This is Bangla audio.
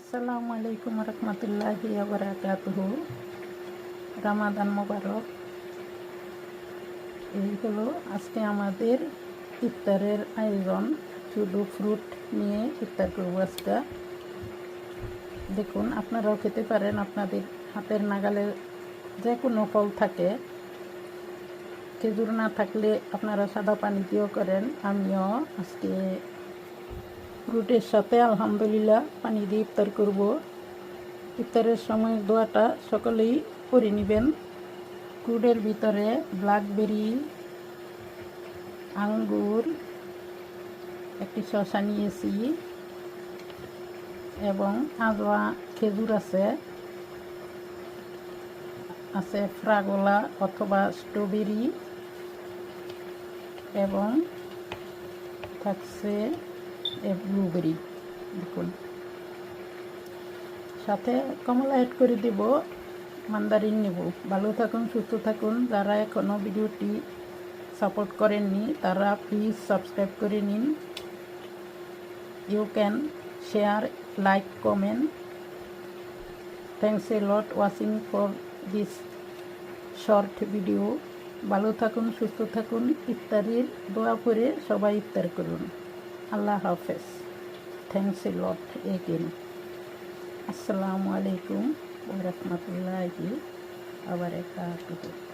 আসসালামু আলাইকুম রহমতুল্লাহি ওয়া বারাকাতুহু। রামাদান মোবারক। এই হলো আজকে আমাদের ইফতারের আয়োজন। শুধু ফ্রুট নিয়ে ইফতার করবো আজকে। দেখুন, আপনারাও খেতে পারেন, আপনাদের হাতের নাগালে যে কোনো ফল থাকে। খেজুর না থাকলে আপনারা সাদা পানি দিয়েও করেন। আমিও আজকে ফ্রুটের সাথে আলহামদুলিল্লাহ পানি দিয়ে ইফতার করব। ইফতারের সময় দোয়াটা সকলেই করে নেবেন। ফ্রুটের ভিতরে ব্ল্যাকবেরি, আঙ্গুর, একটি শসা নিয়েছি এবং আজওয়া খেজুর আছে ফ্রাগোলা অথবা স্ট্রবেরি এবং থাকছে ব্লুবেরি। দেখুন, সাথে কমলা অ্যাড করে দেব, মান্দারিন নেব। ভালো থাকুন, সুস্থ থাকুন। যারা এখনও ভিডিওটি সাপোর্ট করেননি তারা প্লিজ সাবস্ক্রাইব করে নিন। You can share, like, comment. Thanks a lot watching for this short video. ভালো থাকুন, সুস্থ থাকুন। ইফতারির দোয়া করে সবাই ইফতার করুন। আল্লাহ হাফেজ। Thanks a lot again. আসসালামু আলাইকুম ওয়া রাহমাতুল্লাহি ওয়া বারাকাতুহু।